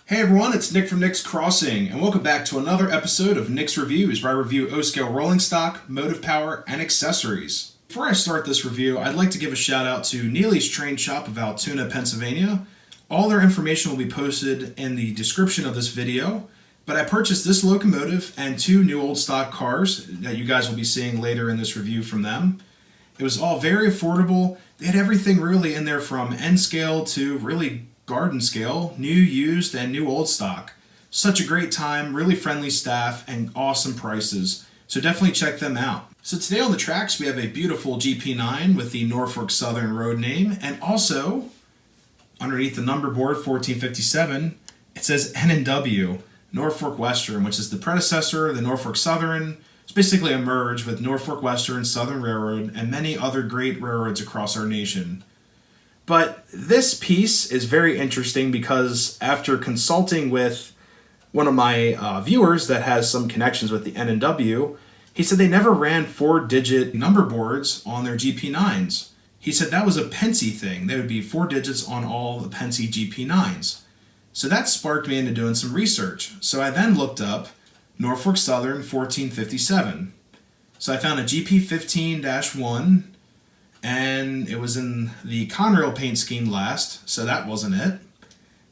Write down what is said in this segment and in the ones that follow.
Hey everyone, it's Nick from Nick's Crossing, and welcome back to another episode of Nick's Reviews, where I review O-scale rolling stock, motive power, and accessories. Before I start this review, I'd like to give a shout out to Neely'sTrainShop of Altoona, Pennsylvania. All their information will be posted in the description of this video, but I purchased this locomotive and two new old stock cars that you guys will be seeing later in this review from them. It was all very affordable. They had everything really in there from N scale to really garden scale, new, used, and new old stock. Such a great time, really friendly staff, and awesome prices. So definitely check them out. So today on the tracks we have a beautiful GP9 with the Norfolk Southern road name, and also underneath the number board 1457 it says N&W, Norfolk Western, which is the predecessor of the Norfolk Southern. It's basically a merge with Norfolk Western, Southern Railroad, and many other great railroads across our nation. But this piece is very interesting because after consulting with one of my viewers that has some connections with the N&W, he said they never ran 4-digit number boards on their GP9s. He said that was a Pensy thing. There would be 4 digits on all the Pensy GP9s. So that sparked me into doing some research. So I then looked up Norfolk Southern 1457. So I found a GP15-1, and it was in the Conrail paint scheme last, so that wasn't it.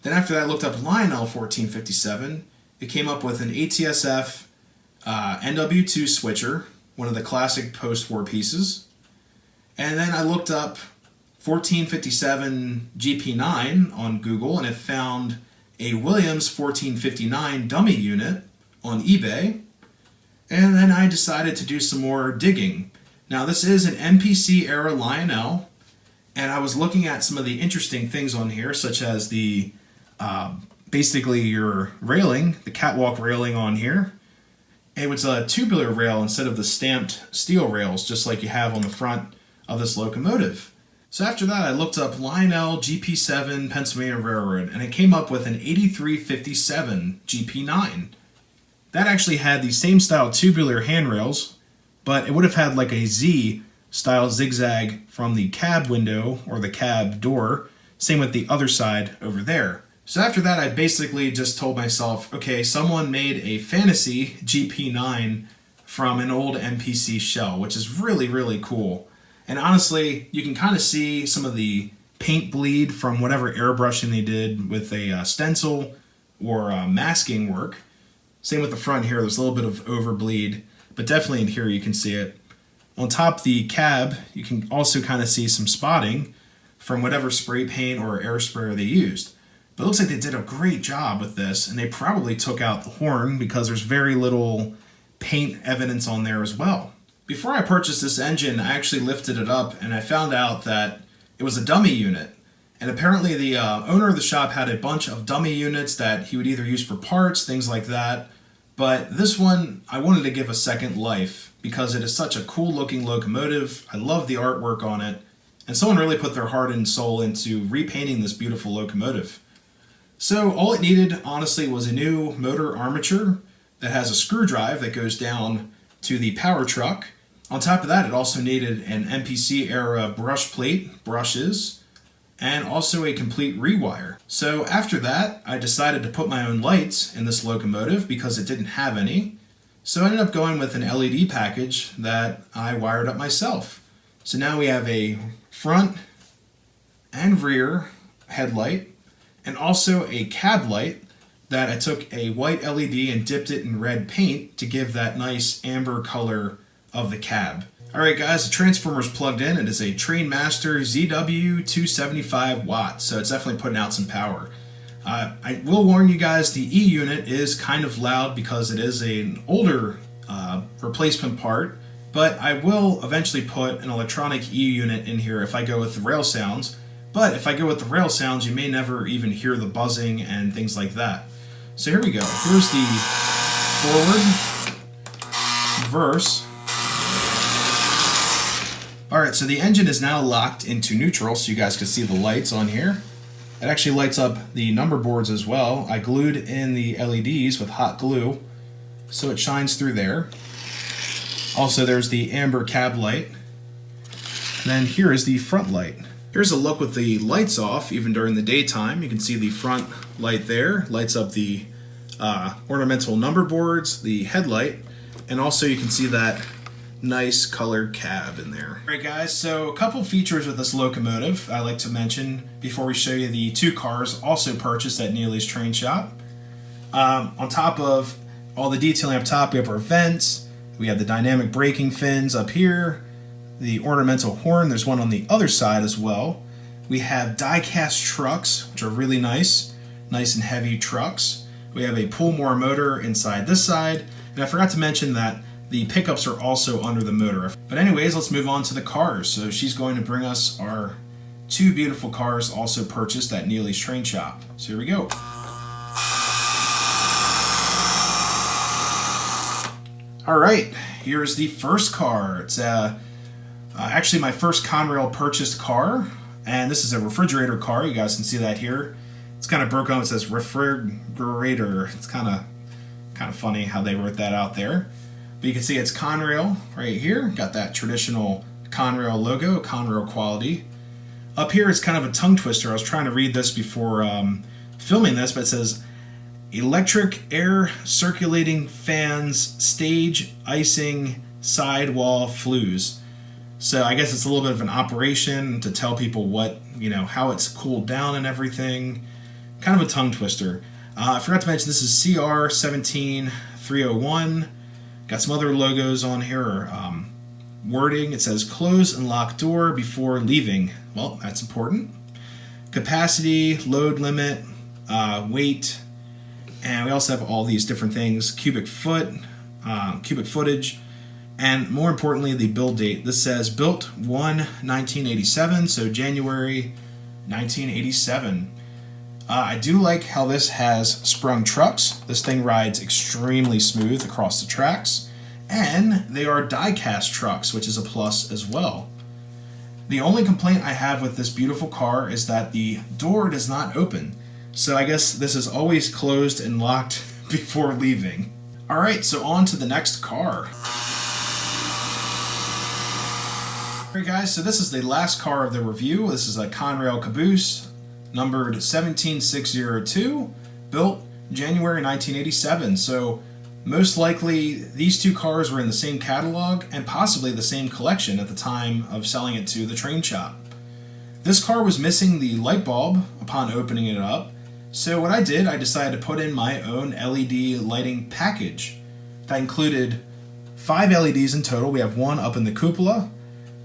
Then after that I looked up Lionel 1457. It came up with an ATSF NW2 switcher, one of the classic post-war pieces. And then I looked up 1457 GP9 on Google, and it found a Williams 1459 dummy unit on eBay. And then I decided to do some more digging. Now this is an MPC era Lionel, and I was looking at some of the interesting things on here, such as the basically your railing, the catwalk railing on here. It was a tubular rail instead of the stamped steel rails, just like you have on the front of this locomotive. So after that I looked up Lionel GP7 Pennsylvania Railroad, and it came up with an 8357 GP9. That actually had the same style tubular handrails, but it would have had like a Z style zigzag from the cab window or the cab door. Same with the other side over there. So after that I basically just told myself, okay, someone made a fantasy GP9 from an old MPC shell, which is really, really cool. And honestly, you can kind of see some of the paint bleed from whatever airbrushing they did with a stencil or masking work. Same with the front here, there's a little bit of overbleed, but definitely in here you can see it. On top of the cab, you can also kind of see some spotting from whatever spray paint or air sprayer they used. But it looks like they did a great job with this, and they probably took out the horn because there's very little paint evidence on there as well. Before I purchased this engine, I actually lifted it up and I found out that it was a dummy unit. And apparently the owner of the shop had a bunch of dummy units that he would either use for parts, things like that. But this one, I wanted to give a second life because it is such a cool looking locomotive. I love the artwork on it. And someone really put their heart and soul into repainting this beautiful locomotive. So all it needed, honestly, was a new motor armature that has a screw drive that goes down to the power truck. On top of that, it also needed an MPC era brush plate, brushes, and also a complete rewire. So after that, I decided to put my own lights in this locomotive because it didn't have any. So I ended up going with an LED package that I wired up myself. So now we have a front and rear headlight, and also a cab light that I took a white LED and dipped it in red paint to give that nice amber color of the cab. Alright guys, the transformer's plugged in. It is a Trainmaster ZW 275 watts, so it's definitely putting out some power. I will warn you guys, the E unit is kind of loud because it is an older replacement part, but I will eventually put an electronic E unit in here if I go with the rail sounds. But if I go with the rail sounds, you may never even hear the buzzing and things like that. So here we go. Here's the forward, reverse. Alright, so the engine is now locked into neutral, so you guys can see the lights on here. It actually lights up the number boards as well. I glued in the LEDs with hot glue, so it shines through there. Also, there's the amber cab light. And then here is the front light. Here's a look with the lights off, even during the daytime. You can see the front light there, lights up the ornamental number boards, the headlight, and also you can see that nice colored cab in there. Alright guys, so a couple features with this locomotive I like to mention before we show you the two cars also purchased at Neely'sTrainShop. On top of all the detailing up top, we have our vents, we have the dynamic braking fins up here, the ornamental horn, there's one on the other side as well. We have die-cast trucks, which are really nice and heavy trucks. We have a pull-more motor inside this side, and I forgot to mention that the pickups are also under the motor. But anyways, let's move on to the cars. So she's going to bring us our two beautiful cars also purchased at Neely'sTrainShop. So here we go. All right, here's the first car. It's actually my first Conrail purchased car, and this is a refrigerator car. You guys can see that here. It's kind of broken up. It says refrigerator. It's kind of funny how they wrote that out there. But you can see it's Conrail right here. Got that traditional Conrail logo, Conrail quality. Up here it's kind of a tongue twister. I was trying to read this before filming this, but it says electric air circulating fans, stage icing, sidewall flues. So I guess it's a little bit of an operation to tell people what, how it's cooled down and everything. Kind of a tongue twister. I forgot to mention this is CR 17301. Got some other logos on here, wording. It says close and lock door before leaving. Well, that's important. Capacity, load limit, weight, and we also have all these different things, cubic footage, and more importantly, the build date. This says built 1/1987, so January 1987. I do like how this has sprung trucks. This thing rides extremely smooth across the tracks, and they are die-cast trucks, which is a plus as well. The only complaint I have with this beautiful car is that the door does not open. So I guess this is always closed and locked before leaving. Alright, so on to the next car. Alright guys, so this is the last car of the review. This is a Conrail Caboose, numbered 17602, built January 1987. So most likely these two cars were in the same catalog and possibly the same collection at the time of selling it to the train shop. This car was missing the light bulb upon opening it up, so what I did, I decided to put in my own LED lighting package. That included 5 LEDs in total. We have 1 up in the cupola,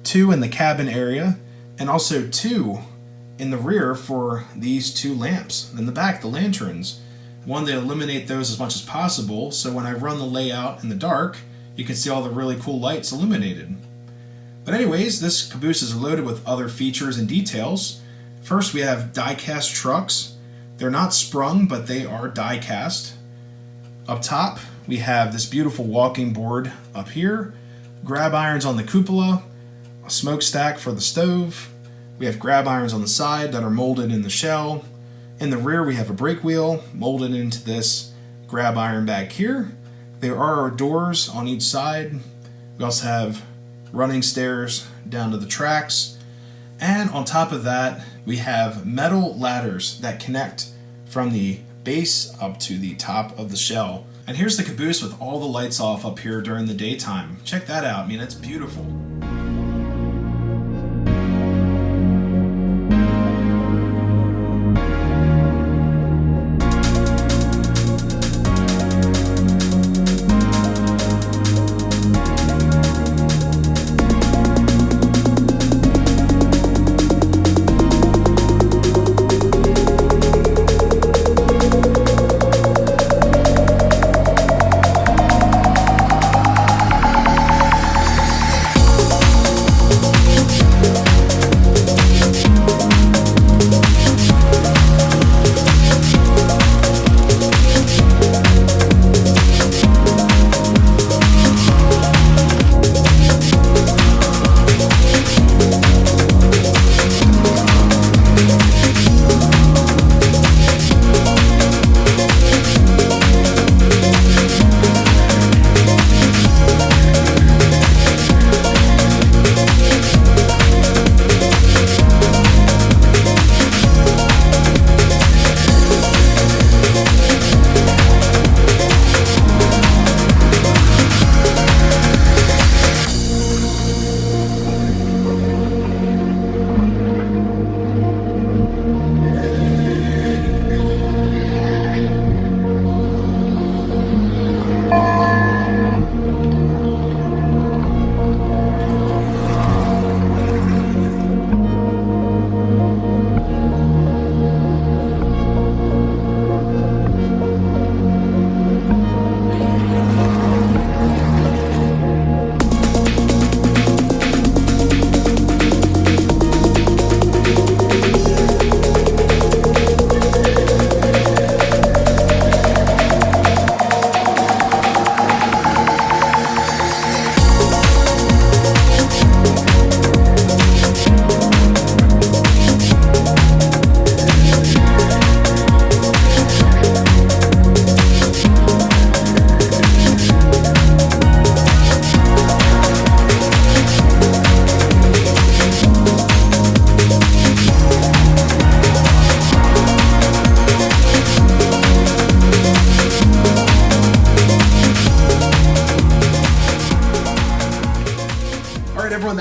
2 in the cabin area, and also 2 in the rear for these 2 lamps. In the back, the lanterns. Wanted to eliminate those as much as possible, so when I run the layout in the dark, you can see all the really cool lights illuminated. But anyways, this Caboose is loaded with other features and details. First, we have die-cast trucks. They're not sprung, but they are die-cast. Up top, we have this beautiful walking board up here, grab irons on the cupola, a smokestack for the stove. We have grab irons on the side that are molded in the shell. In the rear, we have a brake wheel molded into this grab iron back here. There are doors on each side. We also have running stairs down to the tracks. And on top of that, we have metal ladders that connect from the base up to the top of the shell. And here's the Caboose with all the lights off up here during the daytime. Check that out. I mean, it's beautiful.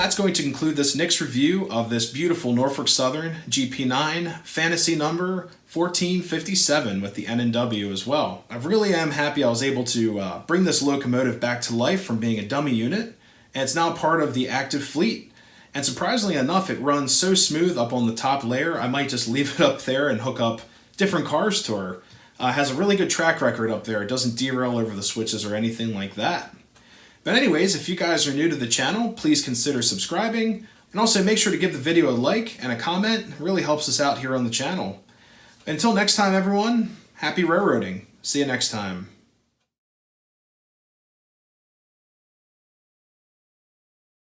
that's going to conclude this Nick's review of this beautiful Norfolk Southern GP9 fantasy number 1457 with the N&W as well. I really am happy I was able to bring this locomotive back to life from being a dummy unit, and it's now part of the active fleet. And surprisingly enough, it runs so smooth up on the top layer, I might just leave it up there and hook up different cars to her. Has a really good track record up there. It doesn't derail over the switches or anything like that. But anyways, if you guys are new to the channel, please consider subscribing, and also make sure to give the video a like and a comment. It really helps us out here on the channel. Until next time, everyone, happy railroading. See you next time.